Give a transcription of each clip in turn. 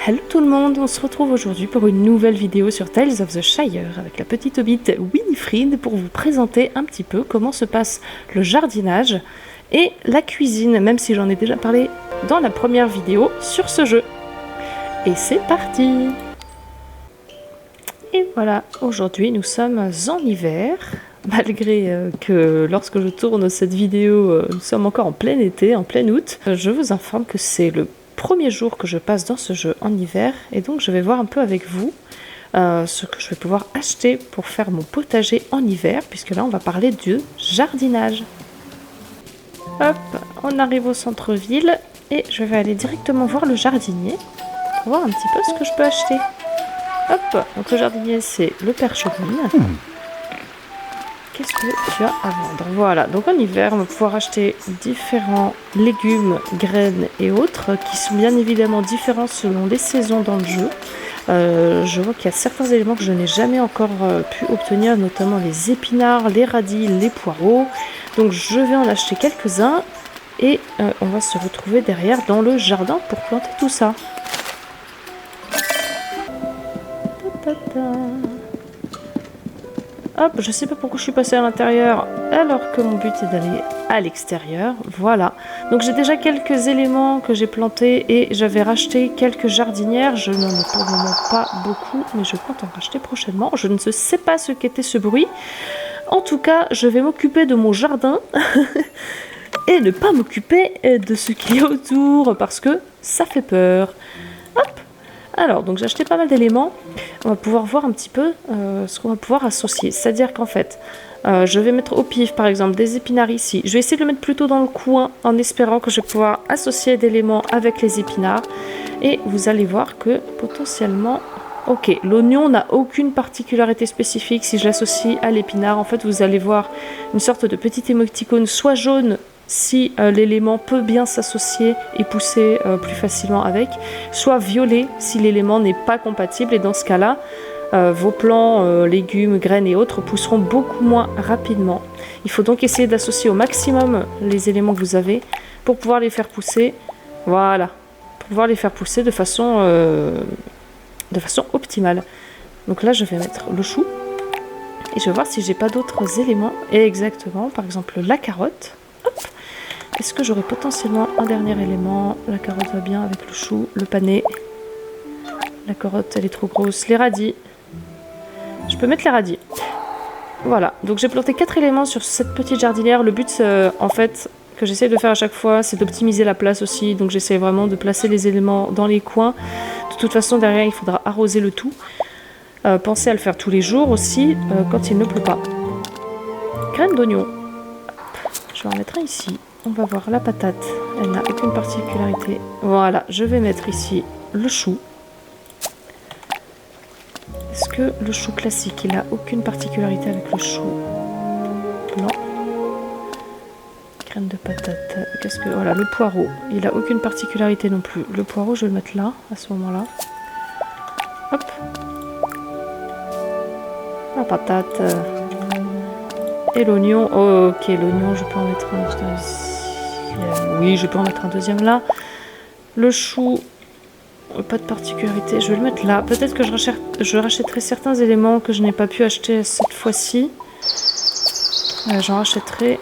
Hello tout le monde, on se retrouve aujourd'hui pour une nouvelle vidéo sur Tales of the Shire avec la petite hobbit Winifred pour vous présenter un petit peu comment se passe le jardinage et la cuisine, même si j'en ai déjà parlé dans la première vidéo sur ce jeu. Et c'est parti! Et voilà, aujourd'hui nous sommes en hiver, malgré que lorsque je tourne cette vidéo, nous sommes encore en plein été, en plein août. Je vous informe que c'est le premier jour que je passe dans ce jeu en hiver, et donc je vais voir un peu avec vous ce que je vais pouvoir acheter pour faire mon potager en hiver, puisque là on va parler de jardinage. Hop, on arrive au centre-ville, et je vais aller directement voir le jardinier, pour voir un petit peu ce que je peux acheter. Hop, donc le jardinier c'est le père Chevine. Qu'est-ce que tu as à vendre? Voilà, donc en hiver, on va pouvoir acheter différents légumes, graines et autres qui sont bien évidemment différents selon les saisons dans le jeu. Je vois qu'il y a certains éléments que je n'ai jamais encore pu obtenir, notamment les épinards, les radis, les poireaux. Donc je vais en acheter quelques-uns et on va se retrouver derrière dans le jardin pour planter tout ça. Hop, je sais pas pourquoi je suis passée à l'intérieur alors que mon but est d'aller à l'extérieur. Voilà. Donc j'ai déjà quelques éléments que j'ai plantés et j'avais racheté quelques jardinières. Je n'en ai pour le moment pas beaucoup, mais je compte en racheter prochainement. Je ne sais pas ce qu'était ce bruit. En tout cas, je vais m'occuper de mon jardin et ne pas m'occuper de ce qui est autour parce que ça fait peur. Hop. Alors, donc j'ai acheté pas mal d'éléments. On va pouvoir voir un petit peu ce qu'on va pouvoir associer. C'est-à-dire qu'en fait, je vais mettre au pif, par exemple, des épinards ici. Je vais essayer de le mettre plutôt dans le coin en espérant que je vais pouvoir associer d'éléments avec les épinards. Et vous allez voir que potentiellement... Ok, l'oignon n'a aucune particularité spécifique. Si je l'associe à l'épinard, en fait, vous allez voir une sorte de petit émoticône, soit jaune, si l'élément peut bien s'associer et pousser plus facilement avec, soit violet si l'élément n'est pas compatible, et dans ce cas-là, vos plants, légumes, graines et autres pousseront beaucoup moins rapidement. Il faut donc essayer d'associer au maximum les éléments que vous avez pour pouvoir les faire pousser, voilà, pour pouvoir les faire pousser de façon optimale. Donc là, je vais mettre le chou et je vais voir si j'ai pas d'autres éléments. Et exactement, par exemple la carotte. Hop. Est-ce que j'aurais potentiellement un dernier élément? La carotte va bien avec le chou, le panais. La carotte, elle est trop grosse. Les radis. Je peux mettre les radis. Voilà, donc j'ai planté 4 éléments sur cette petite jardinière. Le but, en fait, que j'essaie de faire à chaque fois, c'est d'optimiser la place aussi. Donc j'essaie vraiment de placer les éléments dans les coins. De toute façon, derrière, il faudra arroser le tout. Pensez à le faire tous les jours aussi, quand il ne pleut pas. Graines d'oignon. Je vais en mettre un ici. On va voir la patate. Elle n'a aucune particularité. Voilà, je vais mettre ici le chou. Est-ce que le chou classique, il n'a aucune particularité avec le chou blanc? Graines de patate. Qu'est-ce que... Voilà, le poireau. Il n'a aucune particularité non plus. Le poireau, je vais le mettre là, à ce moment-là. Hop. La patate. Et l'oignon. Oh, ok, l'oignon, je peux en mettre un deuxième. Oui, je peux en mettre un deuxième là. Le chou, pas de particularité. Je vais le mettre là. Peut-être que je rachèterai certains éléments que je n'ai pas pu acheter cette fois-ci. J'en rachèterai.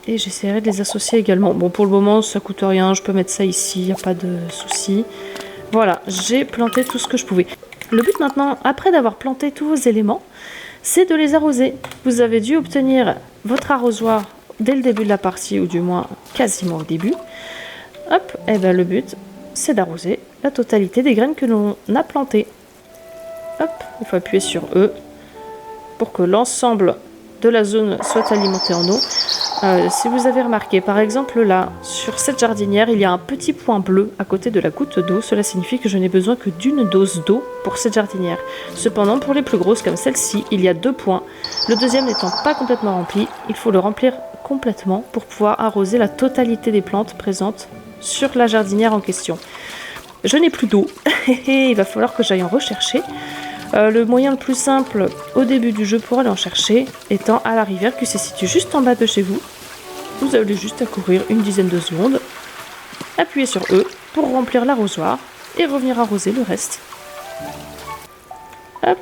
Et j'essaierai de les associer également. Bon, pour le moment, ça coûte rien. Je peux mettre ça ici, il n'y a pas de souci. Voilà, j'ai planté tout ce que je pouvais. Le but maintenant, après d'avoir planté tous vos éléments, c'est de les arroser. Vous avez dû obtenir votre arrosoir dès le début de la partie, ou du moins quasiment au début. Hop, et bien le but, c'est d'arroser la totalité des graines que l'on a plantées. Hop, il faut appuyer sur E pour que l'ensemble de la zone soit alimenté en eau. Si vous avez remarqué, par exemple là, sur cette jardinière, il y a un petit point bleu à côté de la goutte d'eau. Cela signifie que je n'ai besoin que d'une dose d'eau pour cette jardinière. Cependant, pour les plus grosses comme celle-ci, il y a 2 points. Le deuxième n'étant pas complètement rempli, il faut le remplir complètement pour pouvoir arroser la totalité des plantes présentes sur la jardinière en question. Je n'ai plus d'eau, il va falloir que j'aille en rechercher. Le moyen le plus simple au début du jeu pour aller en chercher étant à la rivière qui se situe juste en bas de chez vous. Vous avez juste à courir une dizaine de secondes appuyez sur E pour remplir l'arrosoir et revenir arroser le reste. Hop,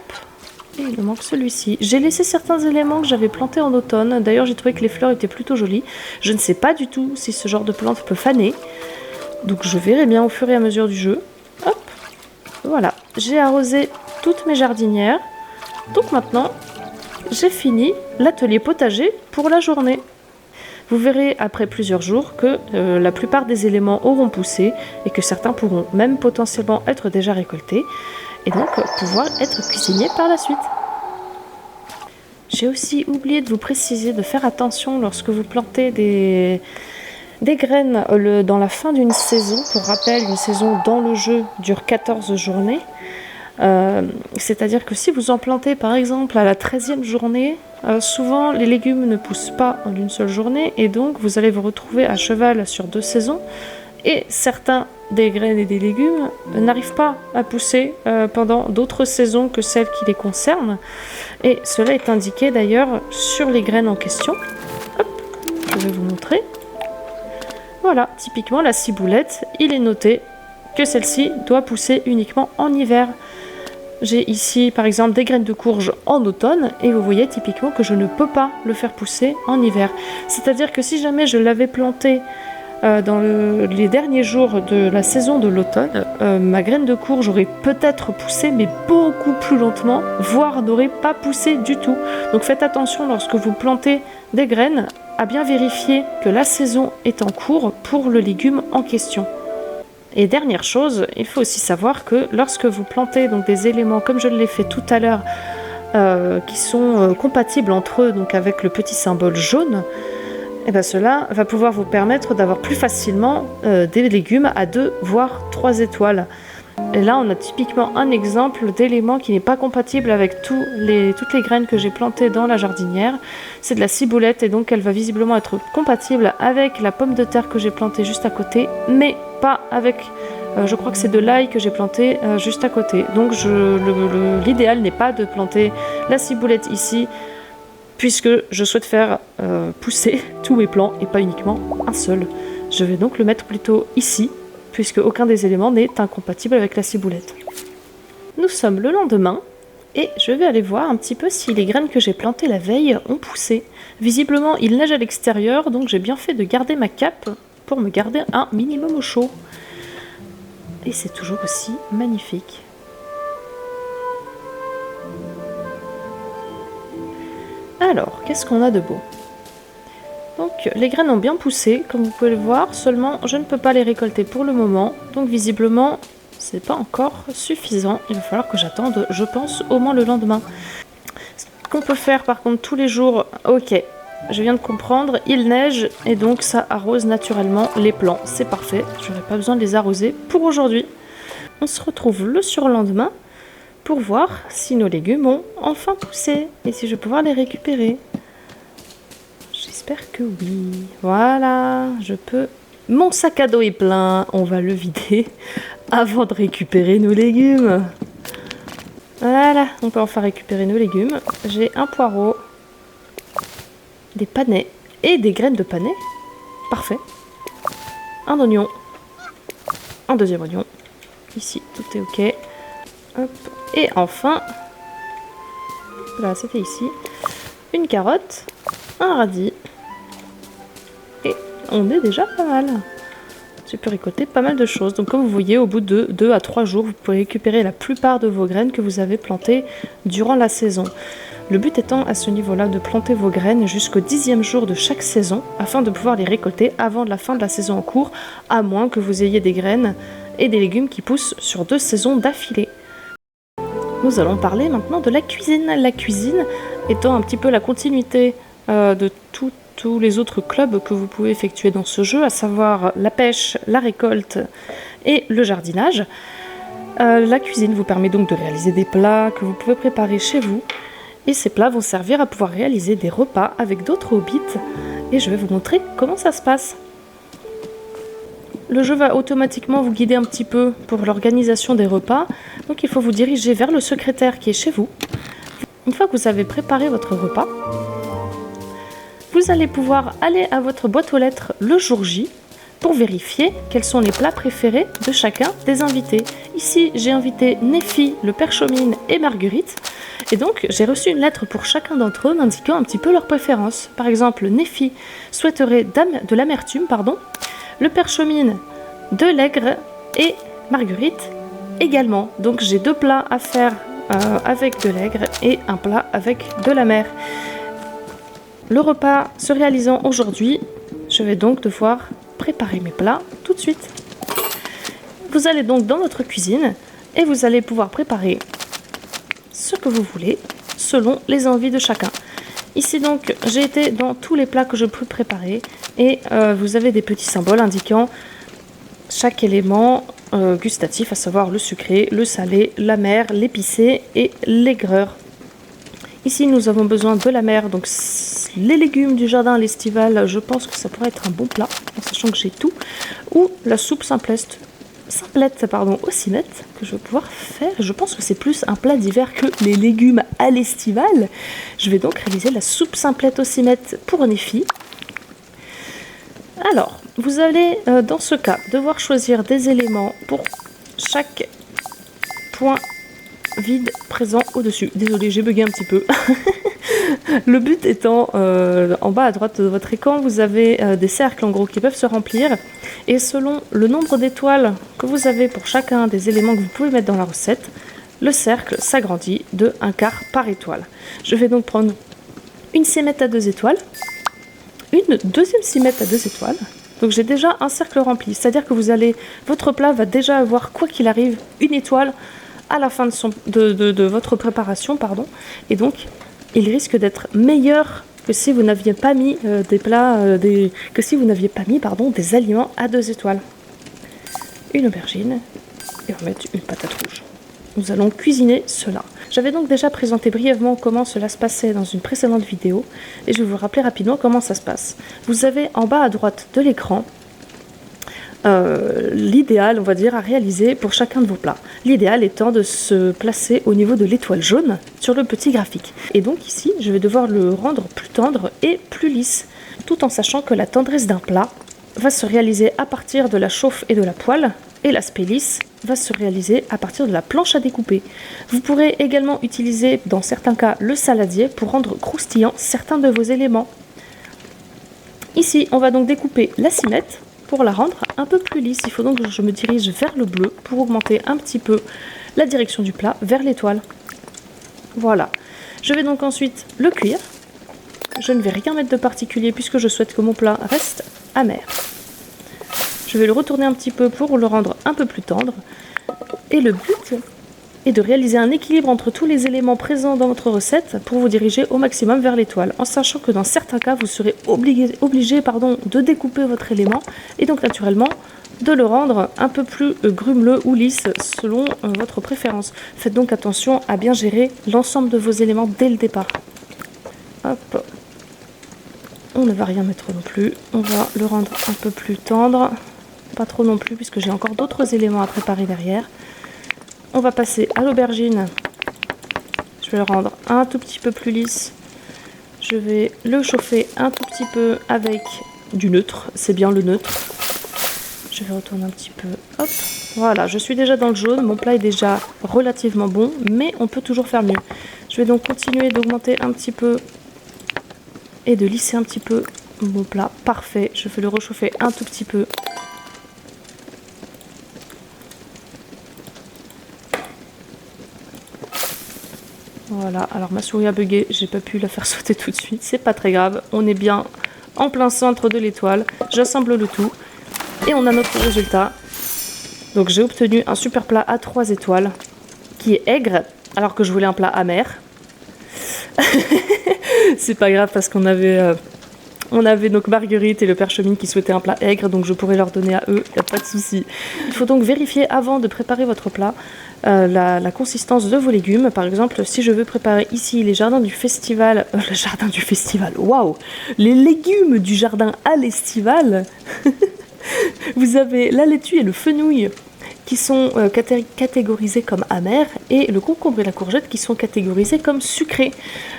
et il me manque celui-ci. J'ai laissé certains éléments que j'avais plantés en automne. D'ailleurs, j'ai trouvé que les fleurs étaient plutôt jolies. Je ne sais pas du tout si ce genre de plante peut faner. Donc je verrai bien au fur et à mesure du jeu. Hop, voilà. J'ai arrosé toutes mes jardinières. Donc maintenant, j'ai fini l'atelier potager pour la journée. Vous verrez après plusieurs jours que la plupart des éléments auront poussé et que certains pourront même potentiellement être déjà récoltés et donc pouvoir être cuisinés par la suite. J'ai aussi oublié de vous préciser de faire attention lorsque vous plantez des graines dans la fin d'une saison. Pour rappel, une saison dans le jeu dure 14 journées. C'est-à-dire que si vous en plantez par exemple à la 13e journée, souvent les légumes ne poussent pas en une seule journée et donc vous allez vous retrouver à cheval sur 2 saisons et certains des graines et des légumes n'arrivent pas à pousser pendant d'autres saisons que celles qui les concernent et cela est indiqué d'ailleurs sur les graines en question. Hop, je vais vous montrer. Voilà, typiquement la ciboulette, il est noté que celle-ci doit pousser uniquement en hiver. J'ai ici par exemple des graines de courge en automne et vous voyez typiquement que je ne peux pas le faire pousser en hiver. C'est-à-dire que si jamais je l'avais planté dans les derniers jours de la saison de l'automne, ma graine de courge aurait peut-être poussé mais beaucoup plus lentement, voire n'aurait pas poussé du tout. Donc faites attention lorsque vous plantez des graines à bien vérifier que la saison est en cours pour le légume en question. Et dernière chose, il faut aussi savoir que lorsque vous plantez donc des éléments comme je l'ai fait tout à l'heure qui sont compatibles entre eux donc avec le petit symbole jaune, et bien cela va pouvoir vous permettre d'avoir plus facilement des légumes à 2 voire 3 étoiles. Et là on a typiquement un exemple d'élément qui n'est pas compatible avec toutes les graines que j'ai plantées dans la jardinière. C'est de la ciboulette et donc elle va visiblement être compatible avec la pomme de terre que j'ai plantée juste à côté, mais pas avec, je crois que c'est de l'ail que j'ai planté juste à côté. Donc l'idéal n'est pas de planter la ciboulette ici, puisque je souhaite faire pousser tous mes plants et pas uniquement un seul. Je vais donc le mettre plutôt ici, puisque aucun des éléments n'est incompatible avec la ciboulette. Nous sommes le lendemain, et je vais aller voir un petit peu si les graines que j'ai plantées la veille ont poussé. Visiblement, il neige à l'extérieur, donc j'ai bien fait de garder ma cape pour me garder un minimum au chaud. Et c'est toujours aussi magnifique. Alors, qu'est-ce qu'on a de beau ? Donc, les graines ont bien poussé, comme vous pouvez le voir, seulement je ne peux pas les récolter pour le moment, donc visiblement, c'est pas encore suffisant. Il va falloir que j'attende, je pense, au moins le lendemain. Ce qu'on peut faire par contre tous les jours, ok, je viens de comprendre, il neige et donc ça arrose naturellement les plants. C'est parfait, j'aurais pas besoin de les arroser pour aujourd'hui. On se retrouve le surlendemain pour voir si nos légumes ont enfin poussé et si je vais pouvoir les récupérer. J'espère que oui. Voilà, je peux... Mon sac à dos est plein, on va le vider avant de récupérer nos légumes. Voilà, on peut enfin récupérer nos légumes. J'ai un poireau, des panais et des graines de panais. Parfait. Un oignon. Un deuxième oignon. Ici, tout est ok. Hop. Et enfin, là c'était ici, une carotte, un radis. Et on est déjà pas mal. J'ai pu récolter pas mal de choses. Donc comme vous voyez, au bout de 2 à 3 jours, vous pouvez récupérer la plupart de vos graines que vous avez plantées durant la saison. Le but étant à ce niveau-là de planter vos graines jusqu'au 10e jour de chaque saison afin de pouvoir les récolter avant la fin de la saison en cours, à moins que vous ayez des graines et des légumes qui poussent sur 2 saisons d'affilée. Nous allons parler maintenant de la cuisine. La cuisine étant un petit peu la continuité de tous les autres clubs que vous pouvez effectuer dans ce jeu, à savoir la pêche, la récolte et le jardinage. La cuisine vous permet donc de réaliser des plats que vous pouvez préparer chez vous. Et ces plats vont servir à pouvoir réaliser des repas avec d'autres hobbits. Et je vais vous montrer comment ça se passe. Le jeu va automatiquement vous guider un petit peu pour l'organisation des repas. Donc il faut vous diriger vers le secrétaire qui est chez vous. Une fois que vous avez préparé votre repas, vous allez pouvoir aller à votre boîte aux lettres le jour J, pour vérifier quels sont les plats préférés de chacun des invités. Ici, j'ai invité Néfi, le père Chomine et Marguerite. Et donc, j'ai reçu une lettre pour chacun d'entre eux m'indiquant un petit peu leurs préférences. Par exemple, Néfi souhaiterait de l'amertume, le père Chomine de l'aigre et Marguerite également. Donc, j'ai 2 plats à faire avec de l'aigre et un plat avec de la mer. Le repas se réalisant aujourd'hui, je vais donc devoir préparer mes plats tout de suite. Vous allez donc dans votre cuisine et vous allez pouvoir préparer ce que vous voulez selon les envies de chacun. Ici donc, j'ai été dans tous les plats que je peux préparer et vous avez des petits symboles indiquant chaque élément gustatif, à savoir le sucré, le salé, l'amer, l'épicé et l'aigreur. Ici, nous avons besoin de la mer, donc les légumes du jardin à l'estival, je pense que ça pourrait être un bon plat, en sachant que j'ai tout, ou la soupe simplette au cimette, que je vais pouvoir faire. Je pense que c'est plus un plat d'hiver que les légumes à l'estival. Je vais donc réaliser la soupe simplette au cimette pour Néfi. Alors, vous allez, dans ce cas, devoir choisir des éléments pour chaque point vide présent au-dessus. Désolée, j'ai bugué un petit peu. Le but étant, en bas à droite de votre écran, vous avez des cercles en gros qui peuvent se remplir. Et selon le nombre d'étoiles que vous avez pour chacun des éléments que vous pouvez mettre dans la recette, le cercle s'agrandit de 1/4 par étoile. Je vais donc prendre une cimette à 2 étoiles, une deuxième cimette à 2 étoiles. Donc j'ai déjà un cercle rempli, c'est-à-dire que votre plat va déjà avoir, quoi qu'il arrive, une étoile à la fin de votre préparation, et donc il risque d'être meilleur que si vous n'aviez pas mis des aliments à 2 étoiles. Une aubergine et on va mettre une patate rouge. Nous allons cuisiner cela. J'avais donc déjà présenté brièvement comment cela se passait dans une précédente vidéo et je vais vous rappeler rapidement comment ça se passe. Vous avez en bas à droite de l'écran l'idéal, on va dire, à réaliser pour chacun de vos plats. L'idéal étant de se placer au niveau de l'étoile jaune sur le petit graphique. Et donc ici, je vais devoir le rendre plus tendre et plus lisse, tout en sachant que la tendresse d'un plat va se réaliser à partir de la chauffe et de la poêle, et l'aspect lisse va se réaliser à partir de la planche à découper. Vous pourrez également utiliser, dans certains cas, le saladier pour rendre croustillant certains de vos éléments. Ici, on va donc découper la cimette pour la rendre un peu plus lisse. Il faut donc que je me dirige vers le bleu pour augmenter un petit peu la direction du plat vers l'étoile. Voilà. Je vais donc ensuite le cuire. Je ne vais rien mettre de particulier puisque je souhaite que mon plat reste amer. Je vais le retourner un petit peu pour le rendre un peu plus tendre. Et le but est de réaliser un équilibre entre tous les éléments présents dans votre recette pour vous diriger au maximum vers l'étoile, en sachant que dans certains cas, vous serez obligé de découper votre élément et donc naturellement de le rendre un peu plus grumeleux ou lisse selon votre préférence. Faites donc attention à bien gérer l'ensemble de vos éléments dès le départ. Hop. On ne va rien mettre non plus, on va le rendre un peu plus tendre, pas trop non plus puisque j'ai encore d'autres éléments à préparer derrière. On va passer à l'aubergine. Je vais le rendre un tout petit peu plus lisse. Je vais le chauffer un tout petit peu avec du neutre. C'est bien le neutre. Je vais retourner un petit peu. Hop. Voilà, je suis déjà dans le jaune. Mon plat est déjà relativement bon, mais on peut toujours faire mieux. Je vais donc continuer d'augmenter un petit peu et de lisser un petit peu mon plat. Parfait. Je vais le réchauffer un tout petit peu. Voilà, alors ma souris a bugué, j'ai pas pu la faire sauter tout de suite, c'est pas très grave, on est bien en plein centre de l'étoile, j'assemble le tout et on a notre résultat. Donc j'ai obtenu un super plat à 3 étoiles qui est aigre alors que je voulais un plat amer. C'est pas grave parce qu'on avait donc Marguerite et le père Chomine qui souhaitaient un plat aigre, donc je pourrais leur donner à eux, y a pas de souci. Il faut donc vérifier avant de préparer votre plat la consistance de vos légumes. Par exemple, si je veux préparer ici les jardins du festival, waouh, les légumes du jardin à l'estival, vous avez la laitue et le fenouil qui sont catégorisés comme amers et le concombre et la courgette qui sont catégorisés comme sucrés.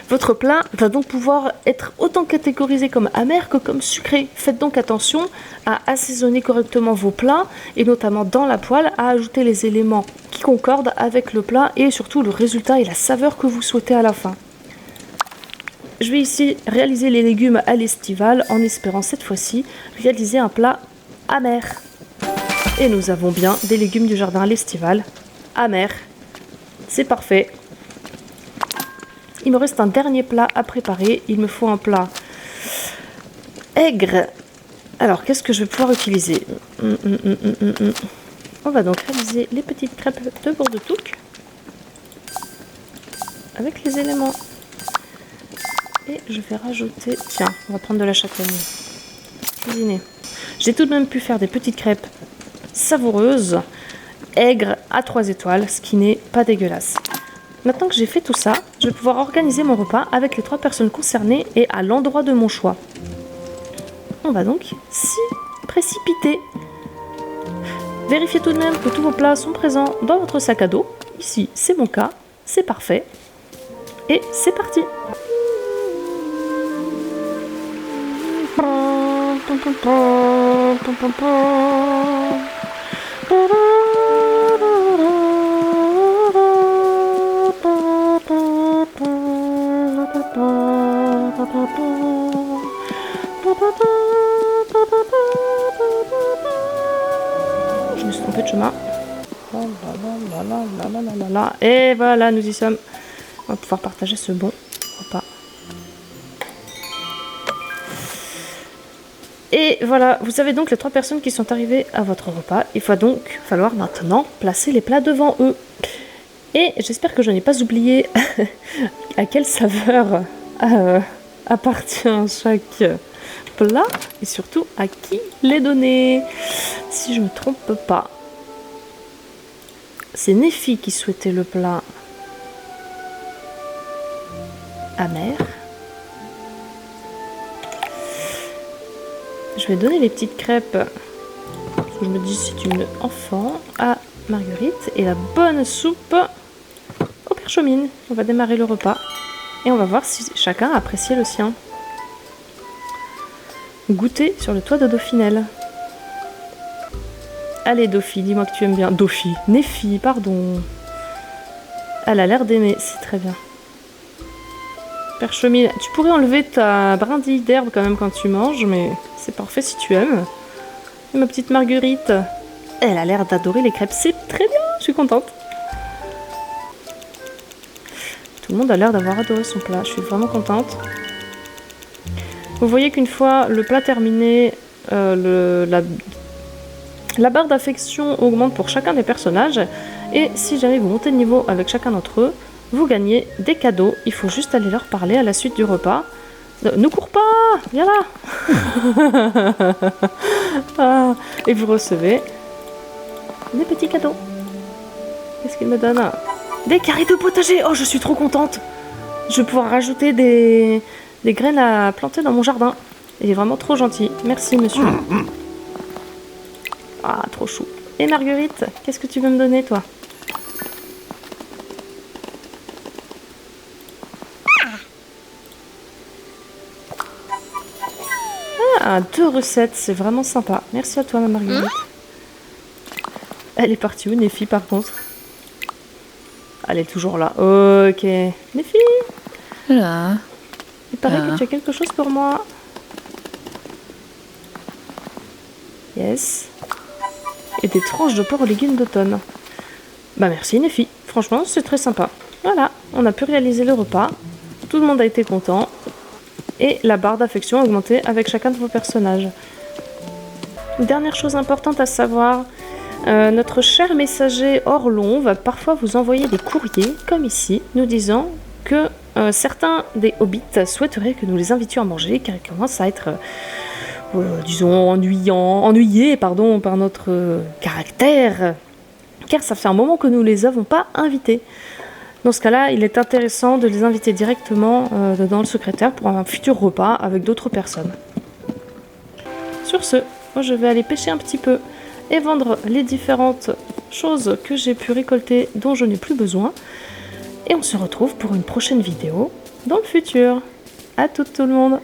Votre plat va donc pouvoir être autant catégorisé comme amer que comme sucré. Faites donc attention à assaisonner correctement vos plats et notamment dans la poêle à ajouter les éléments qui concordent avec le plat et surtout le résultat et la saveur que vous souhaitez à la fin. Je vais ici réaliser les légumes à l'estival en espérant cette fois-ci réaliser un plat amer. Et nous avons bien des légumes du jardin à l'estival amers. C'est parfait. Il me reste un dernier plat à préparer. Il me faut un plat aigre. Alors, qu'est-ce que je vais pouvoir utiliser? On va donc réaliser les petites crêpes de Bourdetouc avec les éléments. Et je vais rajouter... Tiens, on va prendre de la châtaigne. Cuisiner. J'ai tout de même pu faire des petites crêpes savoureuses, aigres à 3 étoiles, ce qui n'est pas dégueulasse. Maintenant que j'ai fait tout ça, je vais pouvoir organiser mon repas avec les 3 personnes concernées et à l'endroit de mon choix. On va donc s'y précipiter. Vérifiez tout de même que tous vos plats sont présents dans votre sac à dos. Ici, c'est mon cas, c'est parfait. Et c'est parti! Je me suis trompée de chemin. Et voilà, nous y sommes. On va pouvoir partager ce bon repas. Et voilà, vous avez donc les 3 personnes qui sont arrivées à votre repas. Il va donc falloir maintenant placer les plats devant eux. Et j'espère que je n'ai pas oublié à quelle saveur appartient chaque plat et surtout à qui les donner. Si je ne me trompe pas, c'est Nefi qui souhaitait le plat amer. Je vais donner les petites crêpes, parce que je me dis c'est une enfant, à Marguerite. Et la bonne soupe au perchemine. On va démarrer le repas. Et on va voir si chacun a apprécié le sien. Goûter sur le toit de Dauphinelle. Allez Dauphie, dis-moi que tu aimes bien. Dauphie, Nefi, pardon. Elle a l'air d'aimer, c'est très bien. Perchemine, tu pourrais enlever ta brindille d'herbe quand même quand tu manges, mais c'est parfait si tu aimes. Et ma petite Marguerite, elle a l'air d'adorer les crêpes, c'est très bien, je suis contente. Tout le monde a l'air d'avoir adoré son plat, je suis vraiment contente. Vous voyez qu'une fois le plat terminé, la barre d'affection augmente pour chacun des personnages. Et si jamais vous montez de niveau avec chacun d'entre eux, vous gagnez des cadeaux. Il faut juste aller leur parler à la suite du repas. Ne cours pas, viens là. Et vous recevez des petits cadeaux. Qu'est-ce qu'il me donne? Des carrés de potager. Oh, je suis trop contente. Je vais pouvoir rajouter des graines à planter dans mon jardin. Il est vraiment trop gentil. Merci, monsieur. Ah, trop chou. Et Marguerite, qu'est-ce que tu veux me donner, toi? Ah, 2 recettes, c'est vraiment sympa. Merci à toi, ma Marguerite. Elle est partie où, Nefi, par contre? Elle est toujours là. Ok. Nefi, Là. il paraît que tu as quelque chose pour moi. Yes. Et des tranches de porc aux légumes d'automne. Bah merci, Nefi. Franchement, c'est très sympa. Voilà, on a pu réaliser le repas. Tout le monde a été content. Et la barre d'affection a augmenté avec chacun de vos personnages. Une dernière chose importante à savoir, notre cher messager Orlon va parfois vous envoyer des courriers, comme ici, nous disant que certains des hobbits souhaiteraient que nous les invitions à manger, car ils commencent à être, disons, ennuyés par notre caractère, car ça fait un moment que nous les avons pas invités. Dans ce cas-là, il est intéressant de les inviter directement dans le secrétaire pour un futur repas avec d'autres personnes. Sur ce, moi je vais aller pêcher un petit peu et vendre les différentes choses que j'ai pu récolter dont je n'ai plus besoin. Et on se retrouve pour une prochaine vidéo dans le futur. À tout le monde!